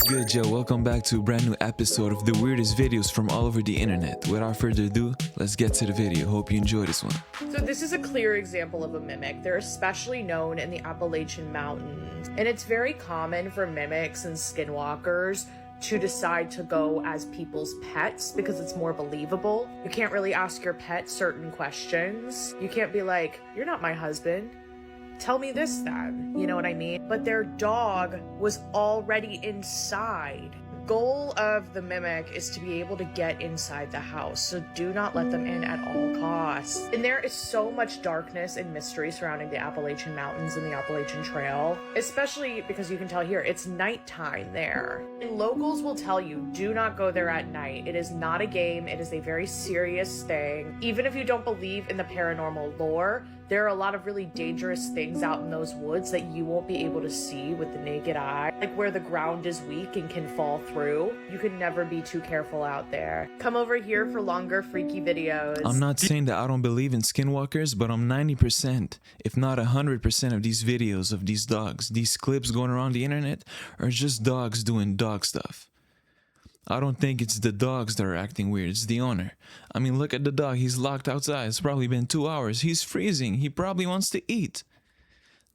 good, Joe? Welcome back to a brand new episode of the weirdest videos from all over the internet. Without further ado, let's get to the video. Hope you enjoy this one. So this is a clear example of a mimic. They're especially known in the Appalachian Mountains, and it's very common for mimics and skinwalkers to decide to go as people's pets because it's more believable. You can't really ask your pet certain questions. You can't be like, "You're not my husband. Tell me this then." You know what I mean? But their dog was already inside. The goal of the mimic is to be able to get inside the house, so do not let them in at all costs. And there is so much darkness and mystery surrounding the Appalachian Mountains and the Appalachian Trail, especially because you can tell here, it's nighttime there. And locals will tell you, do not go there at night. It is not a game, it is a very serious thing. Even if you don't believe in the paranormal lore, there are a lot of really dangerous things out in those woods that you won't be able to see with the naked eye. Like where the ground is weak and can fall through. You can never be too careful out there. Come over here for longer freaky videos. I'm not saying that I don't believe in skinwalkers, but I'm 90%, if not 100% of these videos of these dogs, these clips going around the internet, are just dogs doing dog stuff. I don't think it's the dogs that are acting weird, it's the owner. I mean, look at the dog, he's locked outside, it's probably been 2 hours, he's freezing, he probably wants to eat.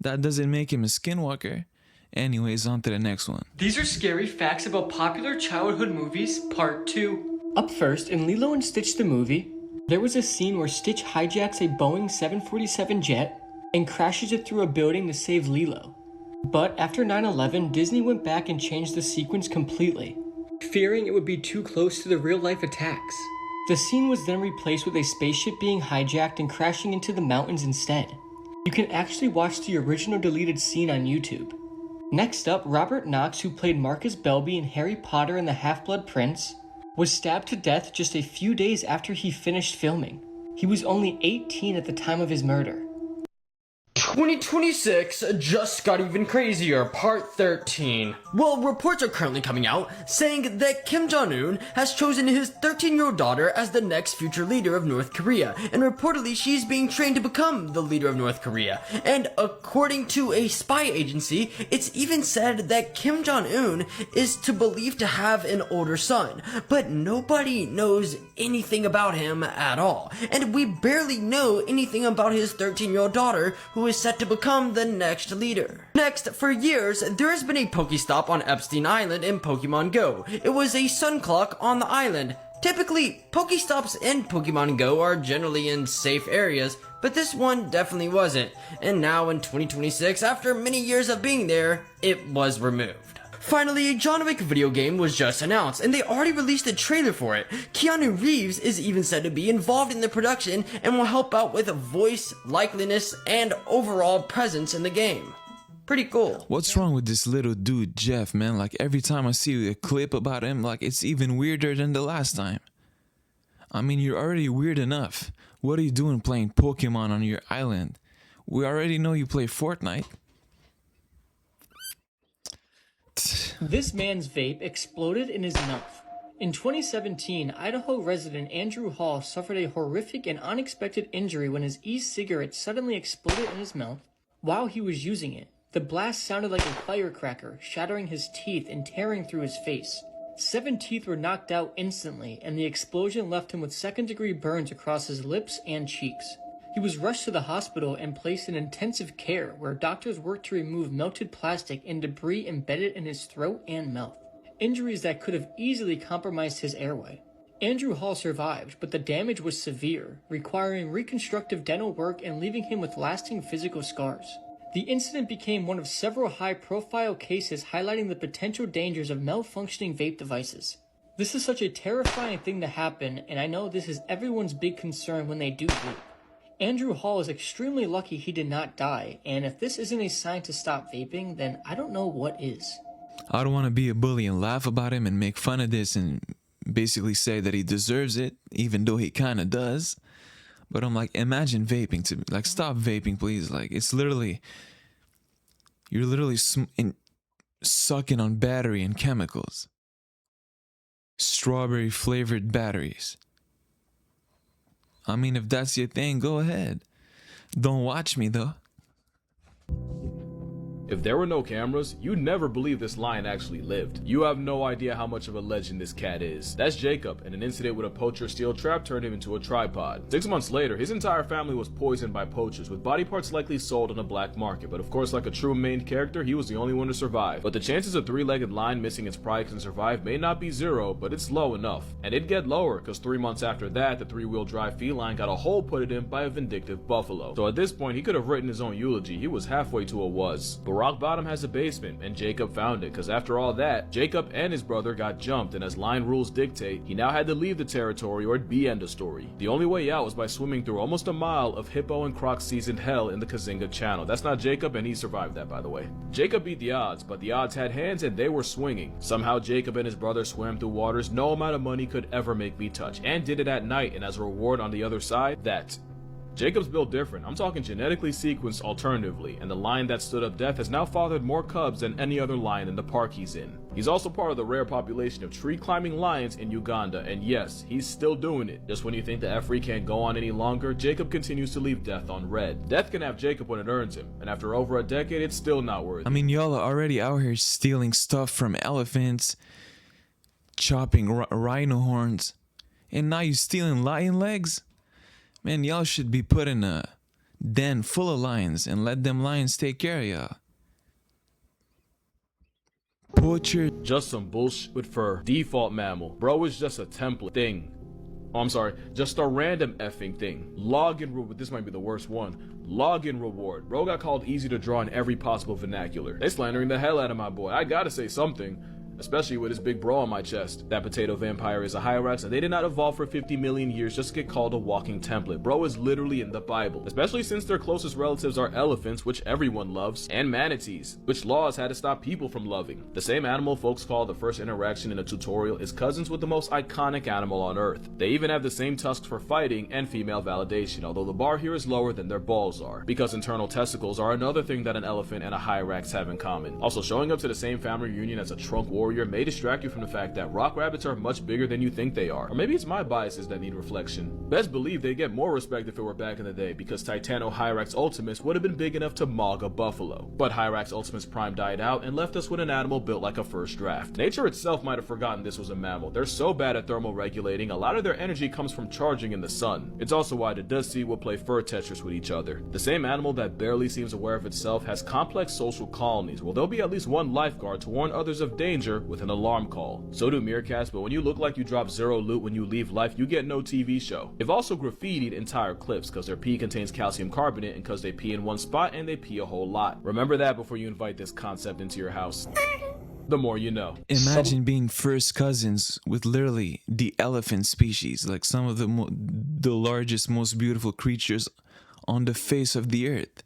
That doesn't make him a skinwalker. Anyways, on to the next one. These are scary facts about popular childhood movies, part 2. Up first, in Lilo and Stitch the movie, there was a scene where Stitch hijacks a Boeing 747 jet and crashes it through a building to save Lilo. But after 9/11, Disney went back and changed the sequence completely, fearing it would be too close to the real-life attacks. The scene was then replaced with a spaceship being hijacked and crashing into the mountains instead. You can actually watch the original deleted scene on YouTube. Next up, Robert Knox, who played Marcus Belby in Harry Potter and the Half-Blood Prince, was stabbed to death just a few days after he finished filming. He was only 18 at the time of his murder. 2026 just got even crazier, part 13. Well, reports are currently coming out saying that Kim Jong-un has chosen his 13-year-old daughter as the next future leader of North Korea, and reportedly she's being trained to become the leader of North Korea. And according to a spy agency, it's even said that Kim Jong-un is believed to have an older son, but nobody knows anything about him at all. And we barely know anything about his 13-year-old daughter, who is set to become the next leader. Next, for years, there has been a Pokestop on Epstein Island in Pokemon Go. It was a sun clock on the island. Typically, Pokestops in Pokemon Go are generally in safe areas, but this one definitely wasn't. And now in 2026, after many years of being there, it was removed. Finally, a John Wick video game was just announced, and they already released a trailer for it. Keanu Reeves is even said to be involved in the production and will help out with voice, likeliness, and overall presence in the game. Pretty cool. What's wrong with this little dude, Jeff, man? Like, every time I see a clip about him, like, it's even weirder than the last time. I mean, you're already weird enough. What are you doing playing Pokemon on your island? We already know you play Fortnite. This man's vape exploded in his mouth. In 2017, Idaho resident Andrew Hall suffered a horrific and unexpected injury when his e-cigarette suddenly exploded in his mouth while he was using it. The blast sounded like a firecracker, shattering his teeth and tearing through his face. 7 teeth were knocked out instantly, and the explosion left him with second-degree burns across his lips and cheeks. He was rushed to the hospital and placed in intensive care, where doctors worked to remove melted plastic and debris embedded in his throat and mouth, injuries that could have easily compromised his airway. Andrew Hall survived, but the damage was severe, requiring reconstructive dental work and leaving him with lasting physical scars. The incident became one of several high-profile cases highlighting the potential dangers of malfunctioning vape devices. This is such a terrifying thing to happen, and I know this is everyone's big concern when they do vape. Andrew Hall is extremely lucky he did not die, and if this isn't a sign to stop vaping, then I don't know what is. I don't want to be a bully and laugh about him and make fun of this and basically say that he deserves it, even though he kind of does. But I'm like, imagine vaping to me. Like, stop vaping, please. Like, it's literally, you're literally sucking on battery and chemicals. Strawberry flavored batteries. I mean, if that's your thing, go ahead. Don't watch me, though. If there were no cameras, you'd never believe this lion actually lived. You have no idea how much of a legend this cat is. That's Jacob, and an incident with a poacher steel trap turned him into a tripod. 6 months later, his entire family was poisoned by poachers, with body parts likely sold on the black market, but of course, like a true main character, he was the only one to survive. But the chances of three-legged lion missing its pride can survive may not be zero, but it's low enough. And it'd get lower, because 3 months after that, the three-wheel drive feline got a hole put in him by a vindictive buffalo. So at this point, he could have written his own eulogy. He was halfway to a was. But rock bottom has a basement, and Jacob found it, because after all that, Jacob and his brother got jumped, and as line rules dictate, he now had to leave the territory or it'd be end of story. The only way out was by swimming through almost a mile of hippo and croc seasoned hell in the Kazinga Channel. That's not Jacob, and he survived that, by the way. Jacob beat the odds, but the odds had hands and they were swinging. Somehow Jacob and his brother swam through waters no amount of money could ever make me touch, and did it at night, and as a reward on the other side, that. Jacob's built different. I'm talking genetically sequenced alternatively, and the lion that stood up death has now fathered more cubs than any other lion in the park he's in. He's also part of the rare population of tree-climbing lions in Uganda, and yes, he's still doing it. Just when you think the Efri can't go on any longer, Jacob continues to leave death on red. Death can have Jacob when it earns him, and after over a decade, it's still not worth it. I mean, y'all are already out here stealing stuff from elephants, chopping rhino horns, and now you stealing lion legs? Man, y'all should be put in a den full of lions and let them lions take care of y'all. Poacher. Just some bullshit with fur. Default mammal. Bro is just a template thing. Oh, I'm sorry. Just a random effing thing. Login reward. This might be the worst one. Login reward. Bro got called easy to draw in every possible vernacular. They slandering the hell out of my boy. I gotta say something. Especially with his big bra on my chest. That potato vampire is a Hyrax, and they did not evolve for 50 million years just to get called a walking template. Bro is literally in the Bible. Especially since their closest relatives are elephants, which everyone loves, and manatees, which laws had to stop people from loving. The same animal folks call the first interaction in a tutorial is cousins with the most iconic animal on Earth. They even have the same tusks for fighting and female validation, although the bar here is lower than their balls are, because internal testicles are another thing that an elephant and a Hyrax have in common. Also, showing up to the same family reunion as a trunk warrior may distract you from the fact that rock rabbits are much bigger than you think they are. Or maybe it's my biases that need reflection. Best believe they get more respect if it were back in the day, because Titano Hyrax Ultimates would have been big enough to mog a buffalo. But Hyrax Ultimates Prime died out and left us with an animal built like a first draft. Nature itself might have forgotten this was a mammal. They're so bad at thermal regulating, a lot of their energy comes from charging in the sun. It's also why the Dusty will play fur Tetris with each other. The same animal that barely seems aware of itself has complex social colonies, where there'll be at least one lifeguard to warn others of danger with an alarm call. So do meerkats, but when you look like you drop zero loot when you leave life, you get no TV show. They've also graffitied entire clips because their pee contains calcium carbonate and because they pee in one spot and they pee a whole lot. Remember that before you invite this concept into your house. The more you know. Imagine being first cousins with literally the elephant species, like some of the largest, most beautiful creatures on the face of the earth.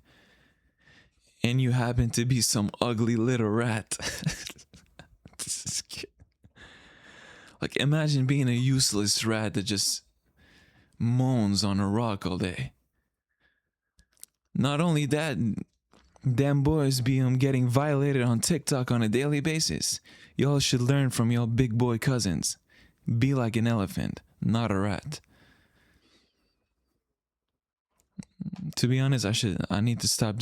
And you happen to be some ugly little rat. Like, imagine being a useless rat that just moans on a rock all day. Not only that, them boys be getting violated on TikTok on a daily basis. Y'all should learn from y'all big boy cousins. Be like an elephant, not a rat. To be honest, I need to stop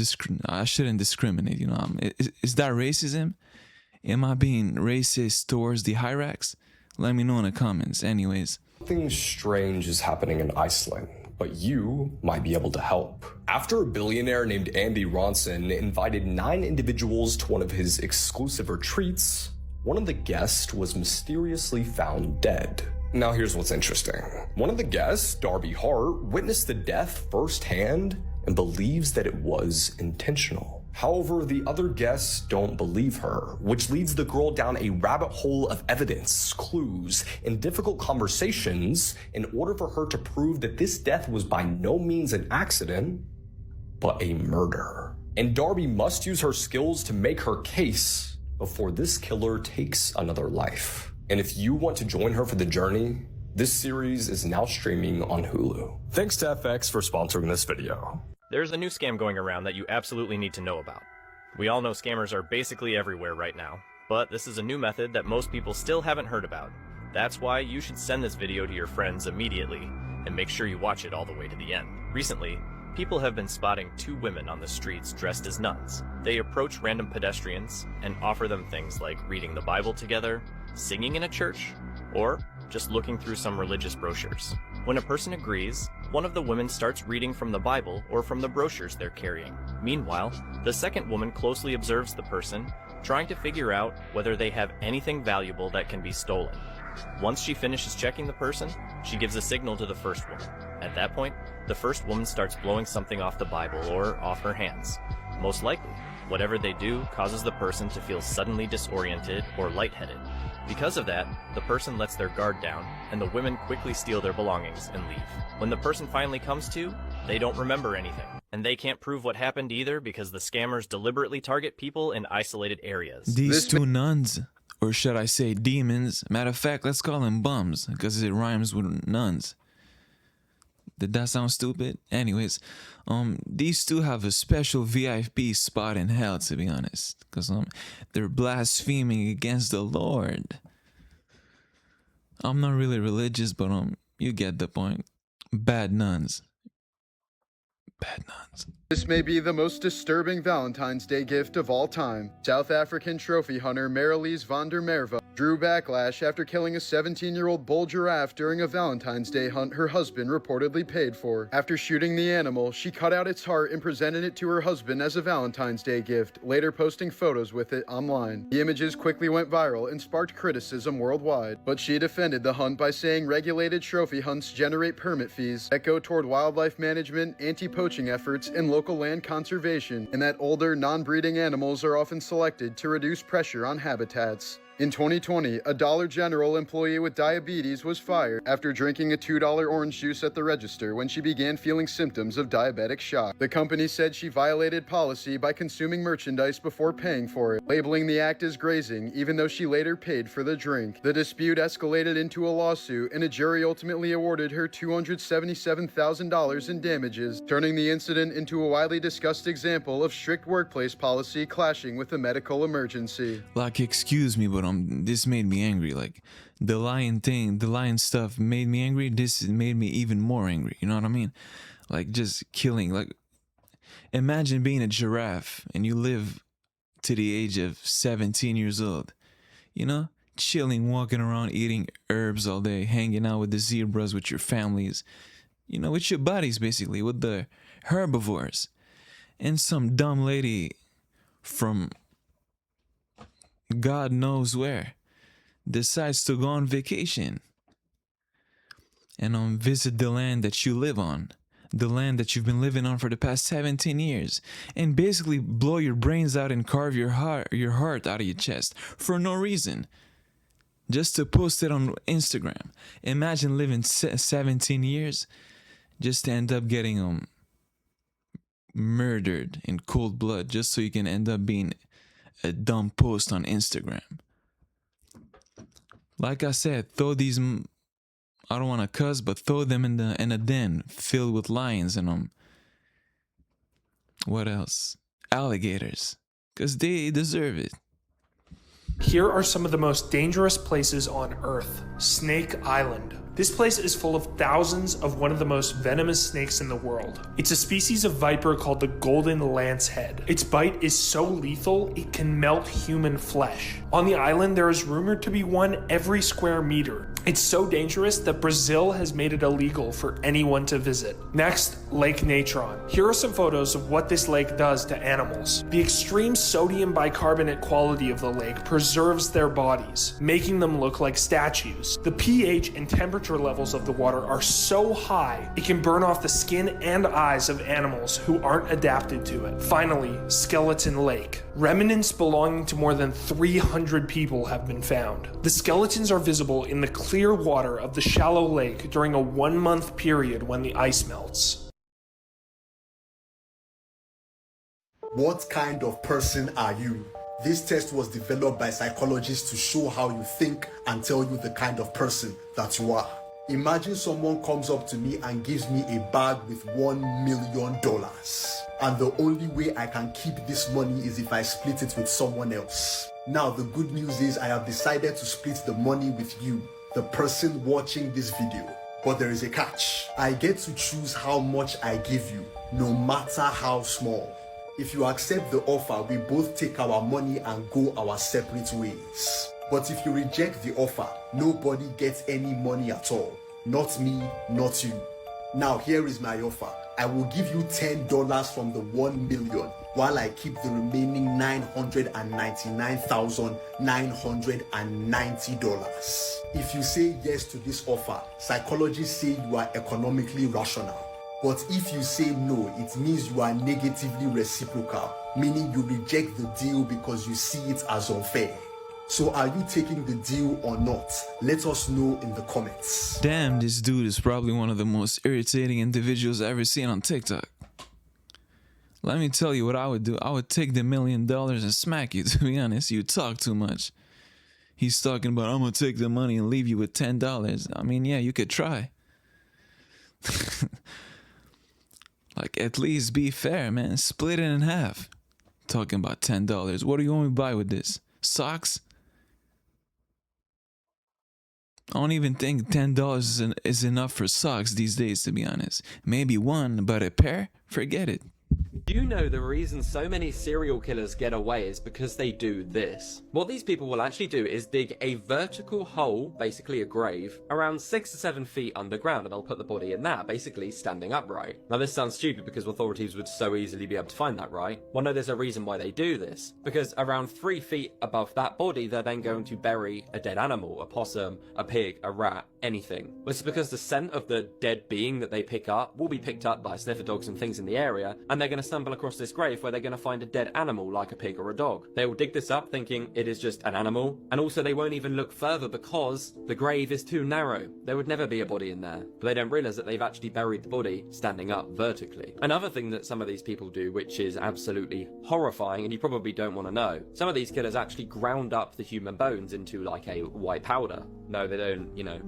I shouldn't discriminate, you know. Is that racism? Am I being racist towards the Hyrax? Let me know in the comments. Anyways. Something strange is happening in Iceland, but you might be able to help. After a billionaire named Andy Ronson invited 9 individuals to one of his exclusive retreats, one of the guests was mysteriously found dead. Now here's what's interesting. One of the guests, Darby Hart, witnessed the death firsthand and believes that it was intentional. However, the other guests don't believe her, which leads the girl down a rabbit hole of evidence, clues, and difficult conversations in order for her to prove that this death was by no means an accident, but a murder. And Darby must use her skills to make her case before this killer takes another life. And if you want to join her for the journey, this series is now streaming on Hulu. Thanks to FX for sponsoring this video. There's a new scam going around that you absolutely need to know about. We all know scammers are basically everywhere right now, but this is a new method that most people still haven't heard about. That's why you should send this video to your friends immediately, and make sure you watch it all the way to the end. Recently, people have been spotting two women on the streets dressed as nuns. They approach random pedestrians and offer them things like reading the Bible together, singing in a church, or just looking through some religious brochures. When a person agrees, one of the women starts reading from the Bible or from the brochures they're carrying. Meanwhile, the second woman closely observes the person, trying to figure out whether they have anything valuable that can be stolen. Once she finishes checking the person, she gives a signal to the first woman. At that point, the first woman starts blowing something off the Bible or off her hands. Most likely, whatever they do causes the person to feel suddenly disoriented or lightheaded. Because of that, the person lets their guard down, and the women quickly steal their belongings and leave. When the person finally comes to, they don't remember anything. And they can't prove what happened either because the scammers deliberately target people in isolated areas. These two nuns, or should I say demons, matter of fact, let's call them bums, because it rhymes with nuns. Did that sound stupid? Anyways, these two have a special VIP spot in hell, to be honest, because they're blaspheming against the Lord. I'm not really religious, but you get the point. Bad nuns. Bad nuns. This may be the most disturbing Valentine's Day gift of all time. South African trophy hunter Marilise van der Merwe drew backlash after killing a 17-year-old bull giraffe during a Valentine's Day hunt her husband reportedly paid for. After shooting the animal, she cut out its heart and presented it to her husband as a Valentine's Day gift, later posting photos with it online. The images quickly went viral and sparked criticism worldwide, but she defended the hunt by saying regulated trophy hunts generate permit fees that go toward wildlife management, anti-poaching efforts, and local land conservation, and that older, non-breeding animals are often selected to reduce pressure on habitats. In 2020, a Dollar General employee with diabetes was fired after drinking a $2 orange juice at the register when she began feeling symptoms of diabetic shock. The company said she violated policy by consuming merchandise before paying for it, labeling the act as grazing, even though she later paid for the drink. The dispute escalated into a lawsuit, and a jury ultimately awarded her $277,000 in damages, turning the incident into a widely discussed example of strict workplace policy clashing with a medical emergency. Like, excuse me, but this made me angry. Like, the lion stuff made me angry. This made me even more angry. You know what I mean? Like, just killing. Like, imagine being a giraffe and you live to the age of 17 years old. You know, chilling, walking around, eating herbs all day, hanging out with the zebras, with your families. You know, with your buddies, basically, with the herbivores. And some dumb lady from God knows where decides to go on vacation and visit the land that you live on, the land that you've been living on for the past 17 years, and basically blow your brains out and carve your heart out of your chest for no reason, just to post it on Instagram. Imagine living 17 years just to end up getting murdered in cold blood just so you can end up being a dumb post on Instagram. Like I said, throw these, I don't want to cuss, but throw them in a den filled with lions and what else? Alligators, because they deserve it. Here are some of the most dangerous places on Earth. Snake Island. This place is full of thousands of one of the most venomous snakes in the world. It's a species of viper called the golden lancehead. Its bite is so lethal, it can melt human flesh. On the island, there is rumored to be one every square meter. It's so dangerous that Brazil has made it illegal for anyone to visit. Next, Lake Natron. Here are some photos of what this lake does to animals. The extreme sodium bicarbonate quality of the lake preserves their bodies, making them look like statues. The pH and temperature levels of the water are so high, it can burn off the skin and eyes of animals who aren't adapted to it. Finally, Skeleton Lake. Remnants belonging to more than 300 people have been found. The skeletons are visible in the clear water of the shallow lake during a 1-month period when the ice melts. What kind of person are you? This test was developed by psychologists to show how you think and tell you the kind of person that you are. Imagine someone comes up to me and gives me a bag with $1 million. And the only way I can keep this money is if I split it with someone else. Now, the good news is I have decided to split the money with you, the person watching this video. But there is a catch. I get to choose how much I give you, no matter how small. If you accept the offer, we both take our money and go our separate ways. But if you reject the offer, nobody gets any money at all. Not me, not you. Now here is my offer. I will give you $10 from the 1 million while I keep the remaining $999,990. If you say yes to this offer, psychologists say you are economically rational. But if you say no, it means you are negatively reciprocal, meaning you reject the deal because you see it as unfair. So are you taking the deal or not? Let us know in the comments. Damn, this dude is probably one of the most irritating individuals I've ever seen on TikTok. Let me tell you what I would do. I would take the $1 million and smack you, to be honest. You talk too much. He's talking about, I'm gonna take the money and leave you with $10. I mean, yeah, you could try. Like, at least be fair, man. Split it in half. Talking about $10. What do you want me to buy with this? Socks? I don't even think $10 is enough for socks these days, to be honest. Maybe one, but a pair? Forget it. You know the reason so many serial killers get away is because they do this. What these people will actually do is dig a vertical hole, basically a grave, around 6 to 7 feet underground, and they'll put the body in that, basically standing upright. Now this sounds stupid because authorities would so easily be able to find that, right? Well no, there's a reason why they do this. Because around 3 feet above that body, they're then going to bury a dead animal, a possum, a pig, a rat, anything. This is because the scent of the dead being that they pick up will be picked up by sniffer dogs and things in the area, and they're going to stumble across this grave where they're going to find a dead animal like a pig or a dog. They will dig this up thinking it is just an animal, and also they won't even look further because the grave is too narrow. There would never be a body in there, but they don't realize that they've actually buried the body standing up vertically. Another thing that some of these people do, which is absolutely horrifying and you probably don't want to know, some of these killers actually ground up the human bones into like a white powder. No, they don't, you know.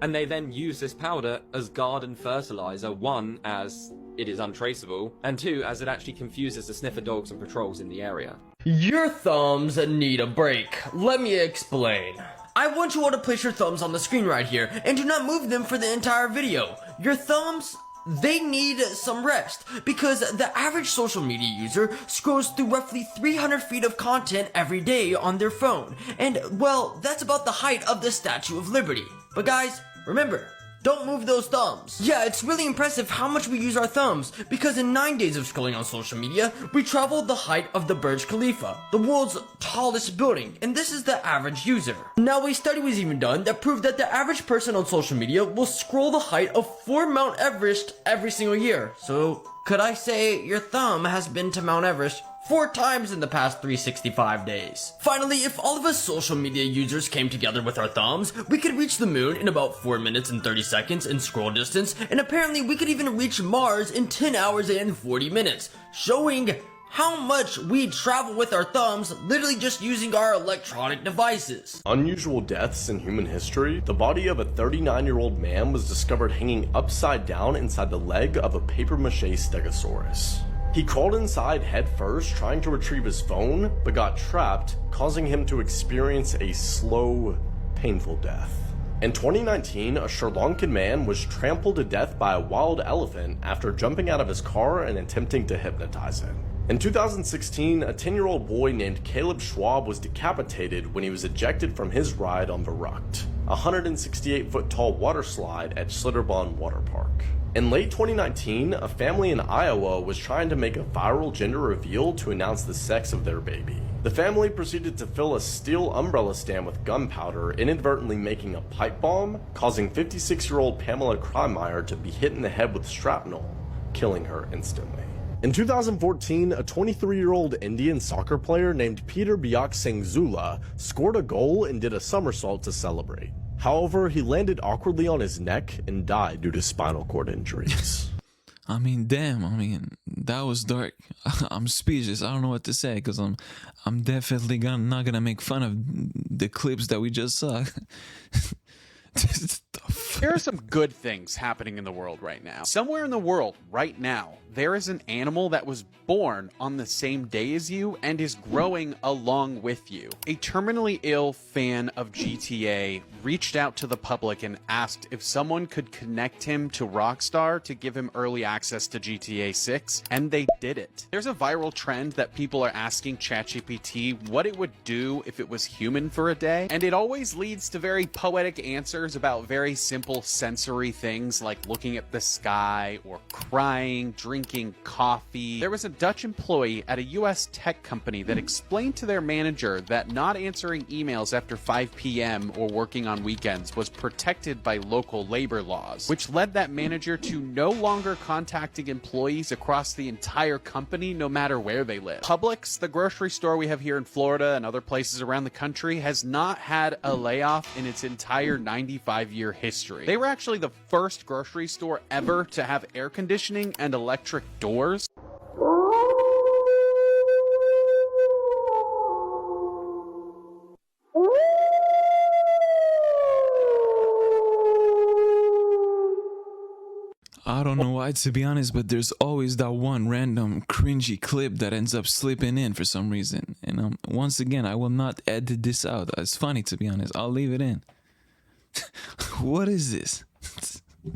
And they then use this powder as garden fertilizer, one, as it is untraceable, and two, as it actually confuses the sniffer dogs and patrols in the area. Your thumbs need a break. Let me explain. I want you all to place your thumbs on the screen right here, and do not move them for the entire video. Your thumbs, they need some rest, because the average social media user scrolls through roughly 300 feet of content every day on their phone. And, well, that's about the height of the Statue of Liberty. But guys, remember, don't move those thumbs. Yeah, it's really impressive how much we use our thumbs, because in 9 days of scrolling on social media, we traveled the height of the Burj Khalifa, the world's tallest building, and this is the average user. Now, a study was even done that proved that the average person on social media will scroll the height of 4 Mount Everest every single year. So, could I say your thumb has been to Mount Everest 4 times in the past 365 days. Finally, if all of us social media users came together with our thumbs, we could reach the moon in about 4 minutes and 30 seconds in scroll distance, and apparently we could even reach Mars in 10 hours and 40 minutes, showing how much we travel with our thumbs literally just using our electronic devices. Unusual deaths in human history. The body of a 39-year-old man was discovered hanging upside down inside the leg of a papier-mâché stegosaurus. He crawled inside head first, trying to retrieve his phone, but got trapped, causing him to experience a slow, painful death. In 2019, a Sri Lankan man was trampled to death by a wild elephant after jumping out of his car and attempting to hypnotize him. In 2016, a 10-year-old boy named Caleb Schwab was decapitated when he was ejected from his ride on Verrucht, a 168-foot-tall water slide at Schlitterbahn Water Park. In late 2019, a family in Iowa was trying to make a viral gender reveal to announce the sex of their baby. The family proceeded to fill a steel umbrella stand with gunpowder, inadvertently making a pipe bomb, causing 56-year-old Pamela Kremeyer to be hit in the head with shrapnel, killing her instantly. In 2014, a 23-year-old Indian soccer player named Peter Biak Singh Zula scored a goal and did a somersault to celebrate. However, he landed awkwardly on his neck and died due to spinal cord injuries. I mean, damn, that was dark. I'm speechless. I don't know what to say, because I'm definitely not gonna make fun of the clips that we just saw. There are some good things happening in the world right now. Somewhere in the world right now, there is an animal that was born on the same day as you and is growing along with you. A terminally ill fan of GTA reached out to the public and asked if someone could connect him to Rockstar to give him early access to GTA 6, and they did it. There's a viral trend that people are asking ChatGPT what it would do if it was human for a day, and it always leads to very poetic answers about very simple sensory things like looking at the sky or crying, drinking coffee. There was a Dutch employee at a US tech company that explained to their manager that not answering emails after 5 p.m. or working on weekends was protected by local labor laws, which led that manager to no longer contacting employees across the entire company no matter where they live. Publix, the grocery store we have here in Florida and other places around the country, has not had a layoff in its entire 95-year history. They were actually the first grocery store ever to have air conditioning and electric doors. I don't know why, to be honest, but there's always that one random cringy clip that ends up slipping in for some reason. And once again, I will not edit this out. It's funny, to be honest. I'll leave it in. What is this?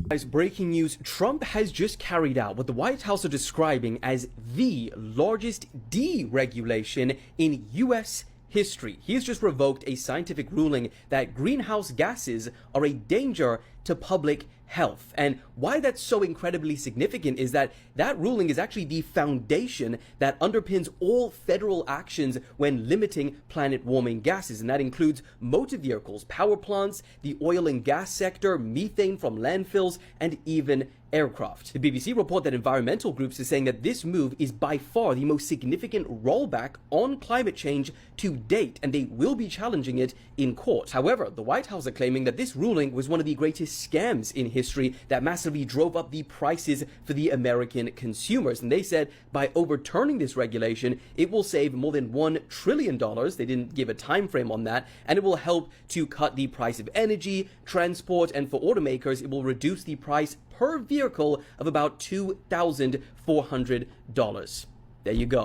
Guys, breaking news. Trump has just carried out what the White House are describing as the largest deregulation in U.S. history. He has just revoked a scientific ruling that greenhouse gases are a danger to public health. And why that's so incredibly significant is that that ruling is actually the foundation that underpins all federal actions when limiting planet warming gases. And that includes motor vehicles, power plants, the oil and gas sector, methane from landfills, and even aircraft. The BBC report that environmental groups are saying that this move is by far the most significant rollback on climate change to date, and they will be challenging it in court. However, the White House are claiming that this ruling was one of the greatest scams in history that massively drove up the prices for the American consumers. And they said by overturning this regulation, it will save more than $1 trillion. They didn't give a time frame on that, and it will help to cut the price of energy, transport, and for automakers, it will reduce the price per vehicle of about $2,400. There you go.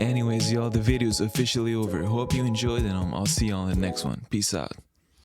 Anyways, y'all, the video's officially over. Hope you enjoyed, and I'll see y'all in the next one. Peace out.